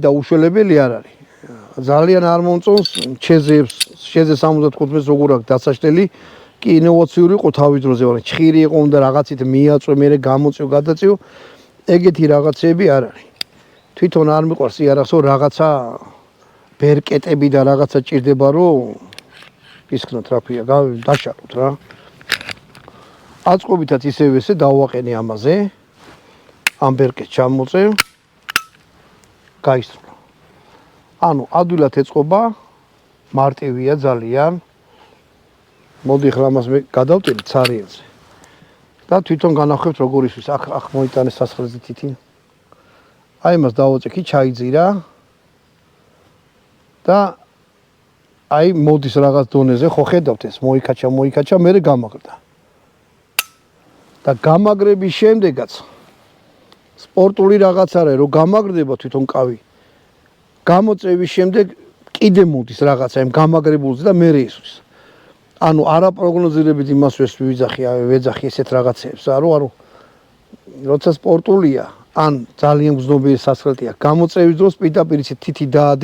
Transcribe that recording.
და უშველებელი არ არის. ძალიან არ მომწონს ჩეზებს, შეზე 75-ს როგორ აქვს დასაშლელი, კი ინოვაციური იყო თავის დროზე, მაგრამ ჩხირი იყო უნდა რაღაცით მიაწვე, მე გამოწვე, გადაწიო, ეგეთი რაღაცები არ არის. თვითონ არ მიყვარს იარაღსო რაღაცა ბერკეტები და რაღაცა ჭირდება რომ ისქნოთ რაფია, დაშალოთ რა. აწყობითაც ისევ ესე დავაყენე ამაზე. ამ ბერკეტს ჩამოწევ. გაისროლა. ანუ ადვილად ეწყობა, მარტივია ძალიან. მოდი ახლა ამას მე გადავტირდი ცარიელზე. და თვითონ განახევთ როგორ ისვის. აქ მოიტანე სასხლზე თითი. აი მას დავაწე კი ჩაიძირა. და აი მოდის რაღაც დონეზე, ხო ხედავთ ეს მოიქაჩა, მერე გამაგრდა. და გამაგრების შემდეგაც სპორტული რაღაც არის, რომ გამაგრდება თვითონ კავი. გამოწევის შემდეგ კიდე მოდის რაღაცა იმ გამაგრებულზე და მერე ისვის. ანუ არაპროგნოზირებით იმას ვეძახი ესეთ რაღაცებს, რომ როცა სპორტულია, ან ძალიან გრძნობიერი სასხლეტია, გამოწევის დროს პირდაპირ თითი დაადე